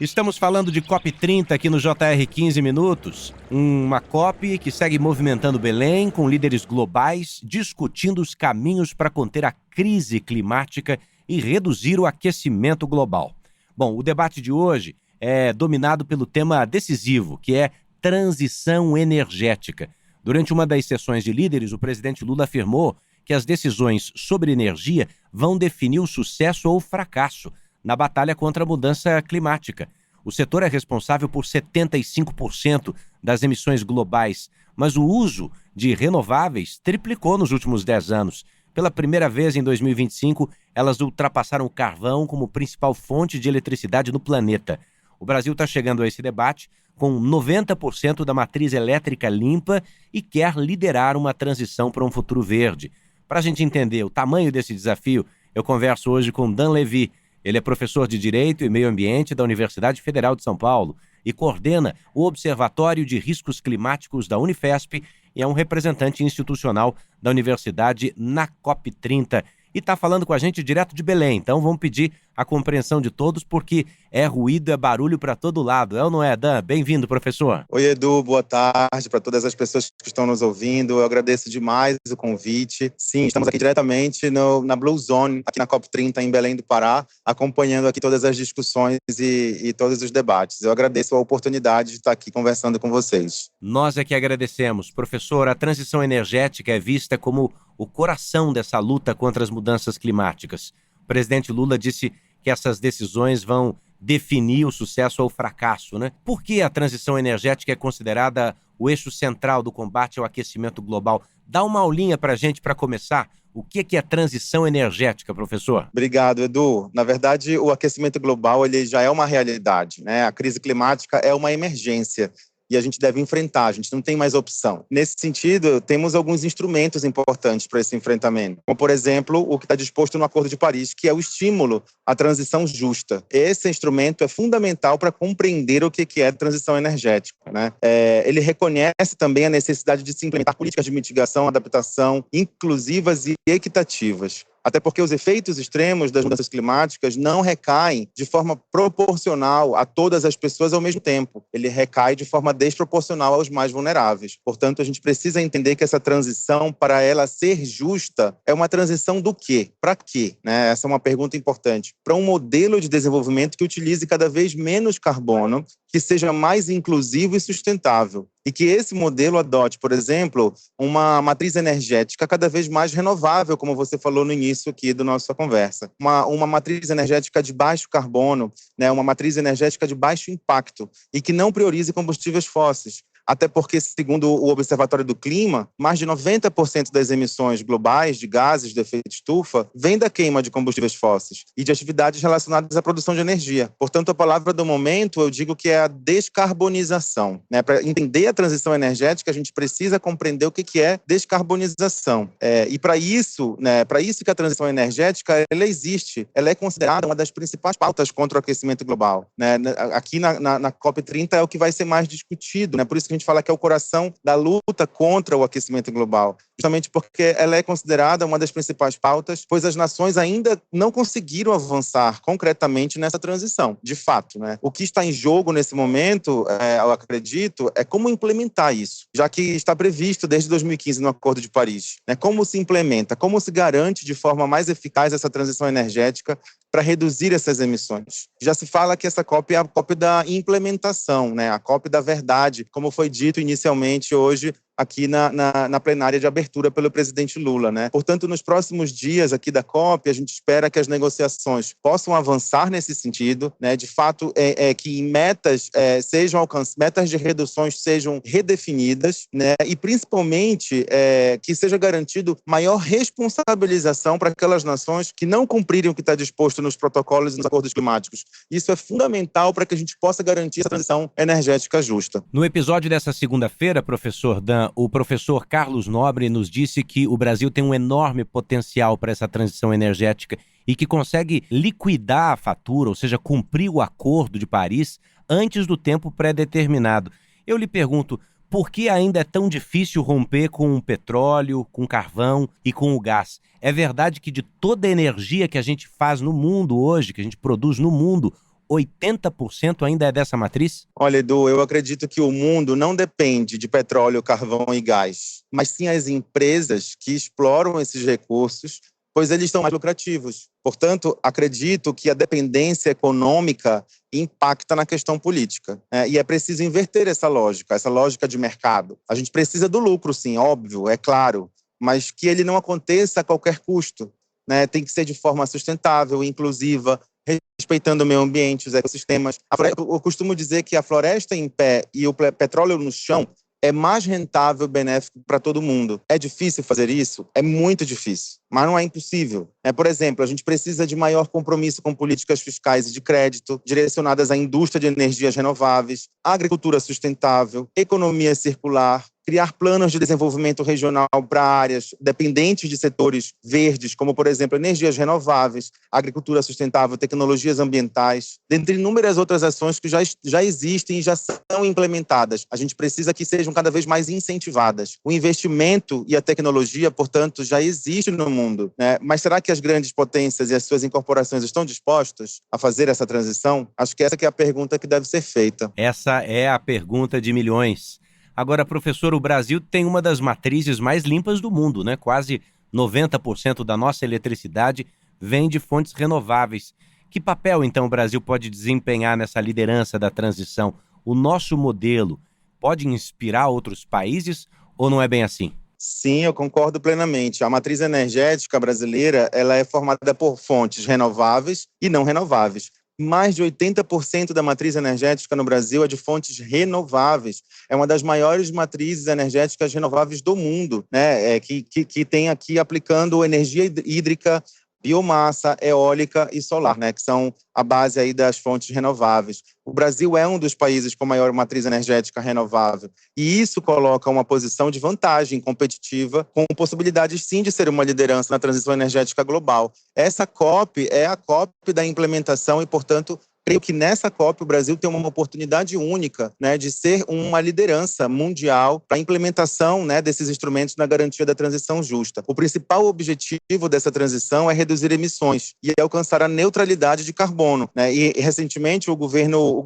Estamos falando de COP30 aqui no JR 15 Minutos. Uma COP que segue movimentando Belém com líderes globais discutindo os caminhos para conter a crise climática e reduzir o aquecimento global. Bom, o debate de hoje é dominado pelo tema decisivo, que é transição energética. Durante uma das sessões de líderes, o presidente Lula afirmou que as decisões sobre energia vão definir o sucesso ou o fracasso na batalha contra a mudança climática. O setor é responsável por 75% das emissões globais, mas o uso de renováveis triplicou nos últimos 10 anos. Pela primeira vez em 2025, elas ultrapassaram o carvão como principal fonte de eletricidade no planeta. O Brasil está chegando a esse debate com 90% da matriz elétrica limpa e quer liderar uma transição para um futuro verde. Para a gente entender o tamanho desse desafio, eu converso hoje com Dan Levy. Ele é professor de Direito e Meio Ambiente da Universidade Federal de São Paulo e coordena o Observatório de Riscos Climáticos da Unifesp e é um representante institucional da universidade na COP30. E está falando com a gente direto de Belém. Então vamos pedir a compreensão de todos, porque é ruído, é barulho para todo lado. É ou não é, Dan? Bem-vindo, professor. Oi, Edu. Boa tarde para todas as pessoas que estão nos ouvindo. Eu agradeço demais o convite. Sim, estamos aqui diretamente na Blue Zone, aqui na COP30 em Belém do Pará, acompanhando aqui todas as discussões e todos os debates. Eu agradeço a oportunidade de estar aqui conversando com vocês. Nós é que agradecemos. Professor, a transição energética é vista como o coração dessa luta contra as mudanças climáticas. O presidente Lula disse que essas decisões vão definir o sucesso ou o fracasso, né? Por que a transição energética é considerada o eixo central do combate ao aquecimento global? Dá uma aulinha para a gente para começar. O que é transição energética, professor? Obrigado, Edu. Na verdade, o aquecimento global ele já é uma realidade, né? A crise climática é uma emergência e a gente deve enfrentar, a gente não tem mais opção. Nesse sentido, temos alguns instrumentos importantes para esse enfrentamento, como, por exemplo, o que está disposto no Acordo de Paris, que é o estímulo à transição justa. Esse instrumento é fundamental para compreender o que é transição energética, né? Ele reconhece também a necessidade de se implementar políticas de mitigação, adaptação, inclusivas e equitativas. Até porque os efeitos extremos das mudanças climáticas não recaem de forma proporcional a todas as pessoas ao mesmo tempo. Ele recai de forma desproporcional aos mais vulneráveis. Portanto, a gente precisa entender que essa transição, para ela ser justa, é uma transição do quê? Para quê? Né? Essa é uma pergunta importante. Para um modelo de desenvolvimento que utilize cada vez menos carbono, que seja mais inclusivo e sustentável. E que esse modelo adote, por exemplo, uma matriz energética cada vez mais renovável, como você falou no início aqui da nossa conversa. Uma matriz energética de baixo carbono, né? Uma matriz energética de baixo impacto e que não priorize combustíveis fósseis. Até porque, segundo o Observatório do Clima, mais de 90% das emissões globais de gases de efeito estufa vem da queima de combustíveis fósseis e de atividades relacionadas à produção de energia. Portanto, a palavra do momento, eu digo que é a descarbonização, né? Para entender a transição energética, a gente precisa compreender o que é descarbonização. E para isso, né, para isso que a transição energética ela existe, ela é considerada uma das principais pautas contra o aquecimento global, né? Aqui na COP30 é o que vai ser mais discutido, né? Por isso que a gente fala que é o coração da luta contra o aquecimento global, justamente porque ela é considerada uma das principais pautas, pois as nações ainda não conseguiram avançar concretamente nessa transição, de fato, né? O que está em jogo nesse momento, eu acredito, é como implementar isso, já que está previsto desde 2015 no Acordo de Paris, né? Como se implementa, como se garante de forma mais eficaz essa transição energética para reduzir essas emissões. Já se fala que essa COP é a COP da implementação, né? A COP da verdade, como foi dito inicialmente hoje aqui na plenária de abertura pelo presidente Lula, né? Portanto, nos próximos dias aqui da COP, a gente espera que as negociações possam avançar nesse sentido, né? De fato, que metas sejam alcançadas, metas de reduções sejam redefinidas, né? E principalmente que seja garantido maior responsabilização para aquelas nações que não cumprirem o que está disposto nos protocolos e nos acordos climáticos. Isso é fundamental para que a gente possa garantir essa transição energética justa. No episódio dessa segunda-feira, professor Dan, o professor Carlos Nobre nos disse que o Brasil tem um enorme potencial para essa transição energética e que consegue liquidar a fatura, ou seja, cumprir o Acordo de Paris antes do tempo pré-determinado. Eu lhe pergunto, por que ainda é tão difícil romper com o petróleo, com o carvão e com o gás? É verdade que de toda a energia que a gente faz no mundo hoje, que a gente produz no mundo, 80% ainda é dessa matriz? Olha, Edu, eu acredito que o mundo não depende de petróleo, carvão e gás, mas sim as empresas que exploram esses recursos, pois eles são mais lucrativos. Portanto, acredito que a dependência econômica impacta na questão política, né? E é preciso inverter essa lógica de mercado. A gente precisa do lucro, sim, óbvio, é claro, mas que ele não aconteça a qualquer custo, né? Tem que ser de forma sustentável, inclusiva, respeitando o meio ambiente, os ecossistemas. Eu costumo dizer que a floresta em pé e o petróleo no chão é mais rentável e benéfico para todo mundo. É difícil fazer isso? É muito difícil, mas não é impossível. Por exemplo, a gente precisa de maior compromisso com políticas fiscais e de crédito direcionadas à indústria de energias renováveis, agricultura sustentável, economia circular, criar planos de desenvolvimento regional para áreas dependentes de setores verdes, como, por exemplo, energias renováveis, agricultura sustentável, tecnologias ambientais, dentre inúmeras outras ações que já existem e já são implementadas. A gente precisa que sejam cada vez mais incentivadas. O investimento e a tecnologia, portanto, já existe no mundo, né? Mas será que as grandes potências e as suas incorporações estão dispostas a fazer essa transição? Acho que essa que é a pergunta que deve ser feita. Essa é a pergunta de milhões. Agora, professor, o Brasil tem uma das matrizes mais limpas do mundo, né? Quase 90% da nossa eletricidade vem de fontes renováveis. Que papel, então, o Brasil pode desempenhar nessa liderança da transição? O nosso modelo pode inspirar outros países ou não é bem assim? Sim, eu concordo plenamente. A matriz energética brasileira, ela é formada por fontes renováveis e não renováveis. Mais de 80% da matriz energética no Brasil é de fontes renováveis. É uma das maiores matrizes energéticas renováveis do mundo, né? Que tem aqui aplicando energia hídrica, biomassa, eólica e solar, né? Que são a base aí das fontes renováveis. O Brasil é um dos países com maior matriz energética renovável. E isso coloca uma posição de vantagem competitiva, com possibilidades, sim, de ser uma liderança na transição energética global. Essa COP é a COP da implementação e, portanto, creio que nessa COP o Brasil tem uma oportunidade única, né, de ser uma liderança mundial para a implementação, né, desses instrumentos na garantia da transição justa. O principal objetivo dessa transição é reduzir emissões e alcançar a neutralidade de carbono, né? E recentemente o governo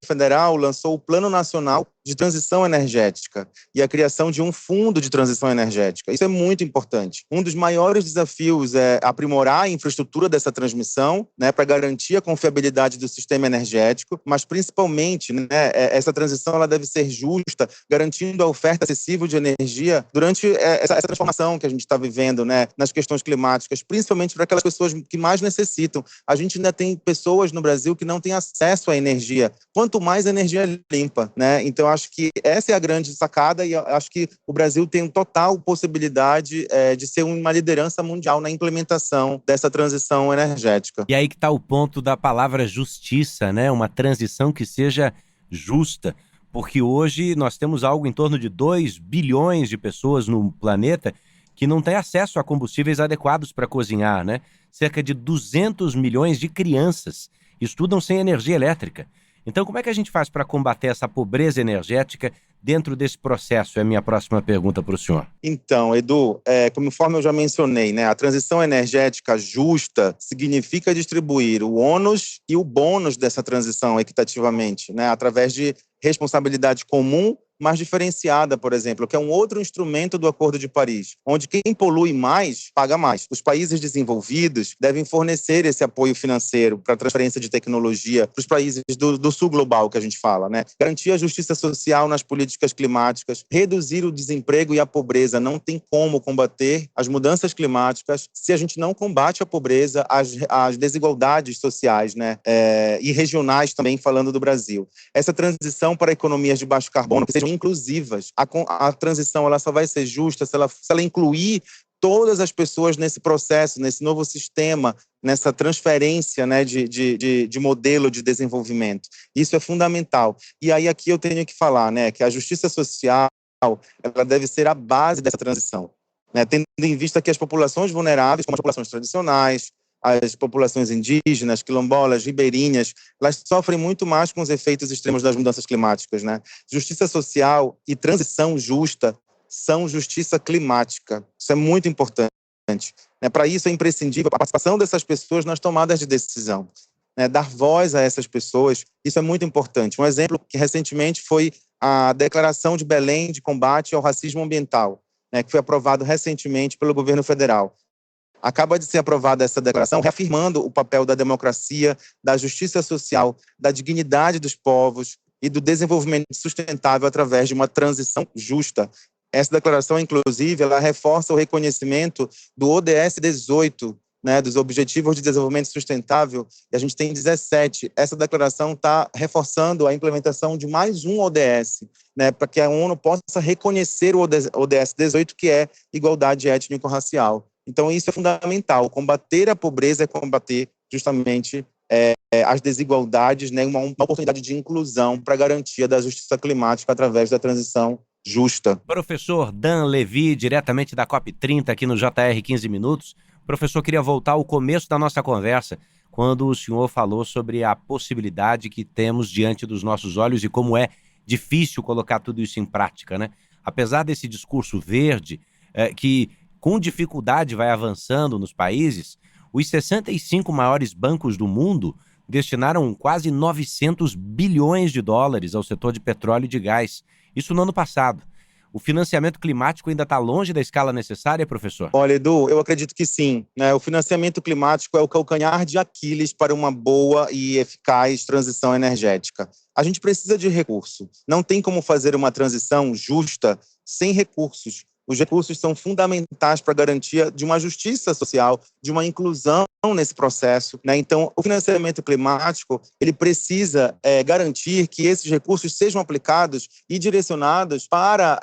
federal lançou o Plano Nacional de Transição Energética e a criação de um fundo de transição energética. Isso é muito importante. Um dos maiores desafios é aprimorar a infraestrutura dessa transmissão, né, para garantir a confiabilidade do sistema energético, mas principalmente, né, essa transição ela deve ser justa, garantindo a oferta acessível de energia durante essa transformação que a gente está vivendo, né, nas questões climáticas, principalmente para aquelas pessoas que mais necessitam. A gente ainda tem pessoas no Brasil que não têm acesso à energia, quanto mais energia limpa, né? Então, acho que essa é a grande sacada e acho que o Brasil tem total possibilidade de ser uma liderança mundial na implementação dessa transição energética. E aí que está o ponto da palavra justiça, né? Uma transição que seja justa, porque hoje nós temos algo em torno de 2 bilhões de pessoas no planeta que não têm acesso a combustíveis adequados para cozinhar, né? Cerca de 200 milhões de crianças estudam sem energia elétrica. Então, como é que a gente faz para combater essa pobreza energética dentro desse processo? É a minha próxima pergunta para o senhor. Então, Edu, conforme eu já mencionei, né, a transição energética justa significa distribuir o ônus e o bônus dessa transição equitativamente, né, através de responsabilidade comum, mas diferenciada, por exemplo, que é um outro instrumento do Acordo de Paris, onde quem polui mais, paga mais. Os países desenvolvidos devem fornecer esse apoio financeiro para a transferência de tecnologia para os países do sul global, que a gente fala, né? Garantir a justiça social nas políticas climáticas, reduzir o desemprego e a pobreza. Não tem como combater as mudanças climáticas se a gente não combate a pobreza, as desigualdades sociais, né? E regionais também, falando do Brasil. Essa transição para economias de baixo carbono, que sejam inclusivas. A transição ela só vai ser justa se ela incluir todas as pessoas nesse processo, nesse novo sistema, nessa transferência, né, de modelo de desenvolvimento. Isso é fundamental. E aí aqui eu tenho que falar, né, que a justiça social ela deve ser a base dessa transição, né, tendo em vista que as populações vulneráveis, como as populações tradicionais, as populações indígenas, quilombolas, ribeirinhas, elas sofrem muito mais com os efeitos extremos das mudanças climáticas, né? Justiça social e transição justa são justiça climática. Isso é muito importante, né? Para isso é imprescindível a participação dessas pessoas nas tomadas de decisão. né, dar voz a essas pessoas, isso é muito importante. Um exemplo que recentemente foi a Declaração de Belém de Combate ao Racismo Ambiental, né, que foi aprovado recentemente pelo governo federal. Acaba de ser aprovada essa declaração, reafirmando o papel da democracia, da justiça social, da dignidade dos povos e do desenvolvimento sustentável através de uma transição justa. Essa declaração, inclusive, ela reforça o reconhecimento do ODS 18, né, dos Objetivos de Desenvolvimento Sustentável, e a gente tem 17. Essa declaração está reforçando a implementação de mais um ODS, né, para que a ONU possa reconhecer o ODS 18, que é igualdade étnico-racial. Então, isso é fundamental. Combater a pobreza é combater justamente as desigualdades, né, uma oportunidade de inclusão para a garantia da justiça climática através da transição justa. Professor Dan Levi, diretamente da COP30 aqui no JR 15 Minutos. Professor, queria voltar ao começo da nossa conversa, quando o senhor falou sobre a possibilidade que temos diante dos nossos olhos e como é difícil colocar tudo isso em prática, né? Apesar desse discurso verde, que com dificuldade vai avançando nos países, os 65 maiores bancos do mundo destinaram quase 900 bilhões de dólares ao setor de petróleo e de gás. Isso no ano passado. O financiamento climático ainda está longe da escala necessária, professor? Olha, Edu, eu acredito que sim, né? O financiamento climático é o calcanhar de Aquiles para uma boa e eficaz transição energética. A gente precisa de recurso. Não tem como fazer uma transição justa sem recursos. Os recursos são fundamentais para a garantia de uma justiça social, de uma inclusão nesse processo, né? Então, o financiamento climático, ele precisa garantir que esses recursos sejam aplicados e direcionados para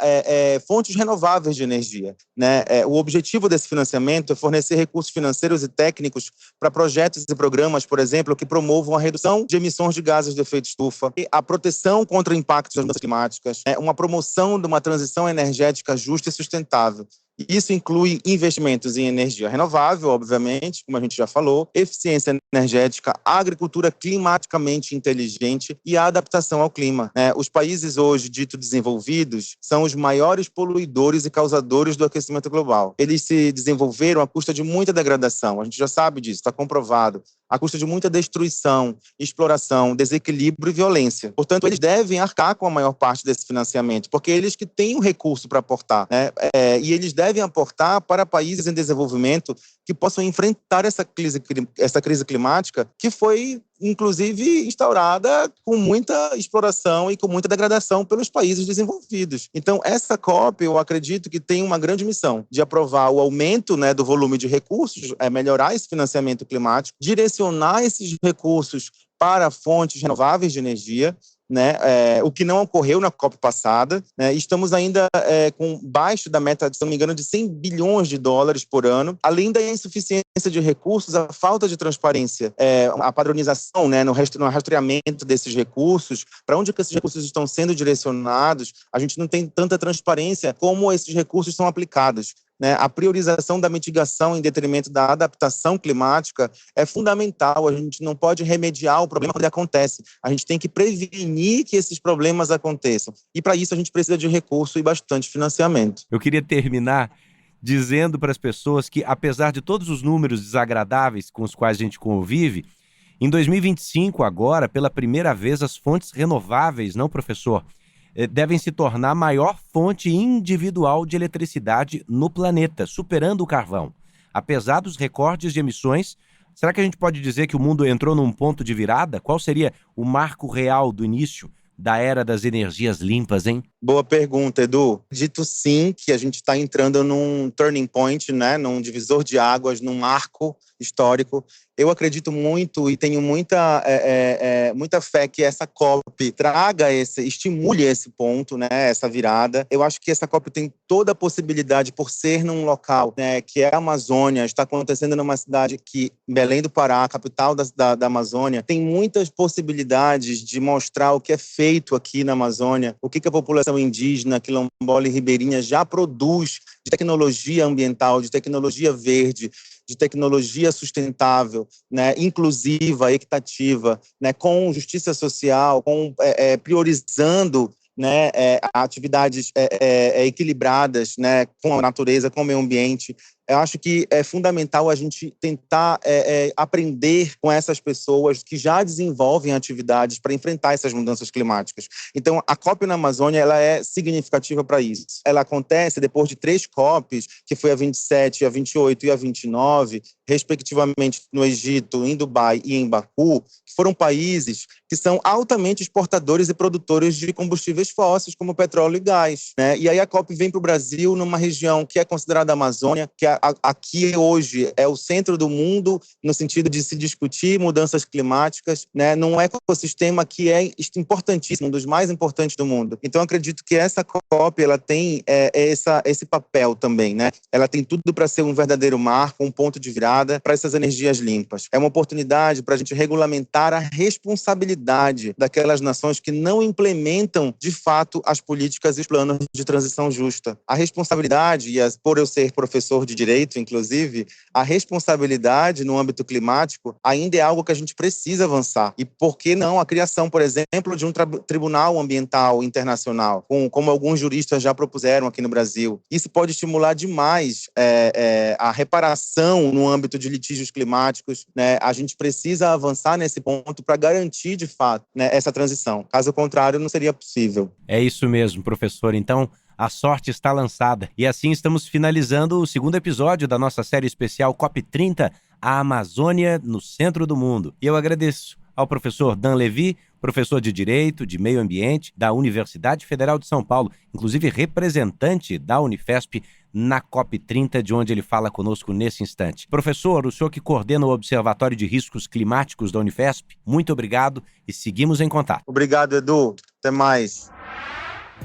fontes renováveis de energia, né? O objetivo desse financiamento é fornecer recursos financeiros e técnicos para projetos e programas, por exemplo, que promovam a redução de emissões de gases de efeito estufa, a proteção contra impactos das mudanças climáticas, uma promoção de uma transição energética justa e sustentável. Isso inclui investimentos em energia renovável, obviamente, como a gente já falou, eficiência energética, agricultura climaticamente inteligente e a adaptação ao clima. Os países hoje dito desenvolvidos são os maiores poluidores e causadores do aquecimento global. Eles se desenvolveram à custa de muita degradação, a gente já sabe disso, está comprovado, à custa de muita destruição, exploração, desequilíbrio e violência. Portanto, eles devem arcar com a maior parte desse financiamento, porque eles que têm o recurso para aportar, né? E eles devem aportar para países em desenvolvimento que possam enfrentar essa crise climática que foi, inclusive, instaurada com muita exploração e com muita degradação pelos países desenvolvidos. Então, essa COP, eu acredito que tem uma grande missão de aprovar o aumento, né, do volume de recursos, melhorar esse financiamento climático, direcionar esses recursos para fontes renováveis de energia, né, o que não ocorreu na COP passada, né? Estamos ainda com baixo da meta, se não me engano, de 100 bilhões de dólares por ano, além da insuficiência de recursos, a falta de transparência, a padronização, né, no rastreamento desses recursos, para onde que esses recursos estão sendo direcionados, a gente não tem tanta transparência como esses recursos são aplicados. Né? A priorização da mitigação em detrimento da adaptação climática é fundamental. A gente não pode remediar o problema quando ele acontece. A gente tem que prevenir que esses problemas aconteçam. E, para isso, a gente precisa de recurso e bastante financiamento. Eu queria terminar dizendo para as pessoas que, apesar de todos os números desagradáveis com os quais a gente convive, em 2025, agora, pela primeira vez, as fontes renováveis, não, professor, devem se tornar a maior fonte individual de eletricidade no planeta, superando o carvão. Apesar dos recordes de emissões, será que a gente pode dizer que o mundo entrou num ponto de virada? Qual seria o marco real do início da era das energias limpas, hein? Boa pergunta, Edu. Dito sim que a gente está entrando num turning point, né, num divisor de águas, num marco histórico. Eu acredito muito e tenho muita fé que essa COP estimule esse ponto, né, essa virada. Eu acho que essa COP tem toda a possibilidade, por ser num local, né, que é a Amazônia, está acontecendo numa cidade que, Belém do Pará, a capital da Amazônia, tem muitas possibilidades de mostrar o que é feito aqui na Amazônia, o que a população indígena, quilombola e ribeirinha já produz de tecnologia ambiental, de tecnologia verde, de tecnologia sustentável, né, inclusiva, equitativa, né, com justiça social, priorizando, né, atividades equilibradas, né, com a natureza, com o meio ambiente. Eu acho que é fundamental a gente tentar aprender com essas pessoas que já desenvolvem atividades para enfrentar essas mudanças climáticas. Então, a COP na Amazônia ela é significativa para isso. Ela acontece depois de 3 COPs, que foi a 27, a 28 e a 29, respectivamente no Egito, em Dubai e em Baku, que foram países que são altamente exportadores e produtores de combustíveis fósseis, como petróleo e gás, né? E aí a COP vem para o Brasil, numa região que é considerada a Amazônia, que aqui hoje é o centro do mundo, no sentido de se discutir mudanças climáticas, né? Num ecossistema que é importantíssimo, um dos mais importantes do mundo. Então, eu acredito que essa COP ela tem esse papel também, né? Ela tem tudo para ser um verdadeiro marco, um ponto de virada para essas energias limpas. É uma oportunidade para a gente regulamentar a responsabilidade daquelas nações que não implementam, de fato, as políticas e os planos de transição justa. A responsabilidade, por eu ser professor de direito, inclusive, a responsabilidade no âmbito climático ainda é algo que a gente precisa avançar. E por que não a criação, por exemplo, de um tribunal ambiental internacional, como alguns juristas já propuseram aqui no Brasil? Isso pode estimular demais a reparação no âmbito de litígios climáticos, né? A gente precisa avançar nesse ponto para garantir, de fato, né, essa transição. Caso contrário, não seria possível. É isso mesmo, professor. Então, a sorte está lançada. E assim estamos finalizando o 2º episódio da nossa série especial COP30, a Amazônia no centro do mundo. E eu agradeço ao professor Dan Levy, professor de Direito, de Meio Ambiente da Universidade Federal de São Paulo, inclusive representante da Unifesp na COP30, de onde ele fala conosco nesse instante. Professor, o senhor que coordena o Observatório de Riscos Climáticos da Unifesp, muito obrigado e seguimos em contato. Obrigado, Edu. Até mais.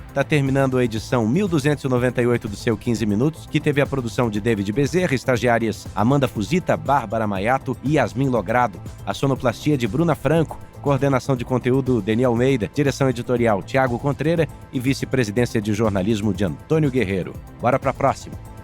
Está terminando a edição 1298 do seu 15 Minutos, que teve a produção de David Bezerra, estagiárias Amanda Fusita, Bárbara Maiato e Yasmin Logrado, a sonoplastia de Bruna Franco, coordenação de conteúdo Deni Almeida, direção editorial Tiago Contreira e vice-presidência de jornalismo de Antônio Guerreiro. Bora para a próxima!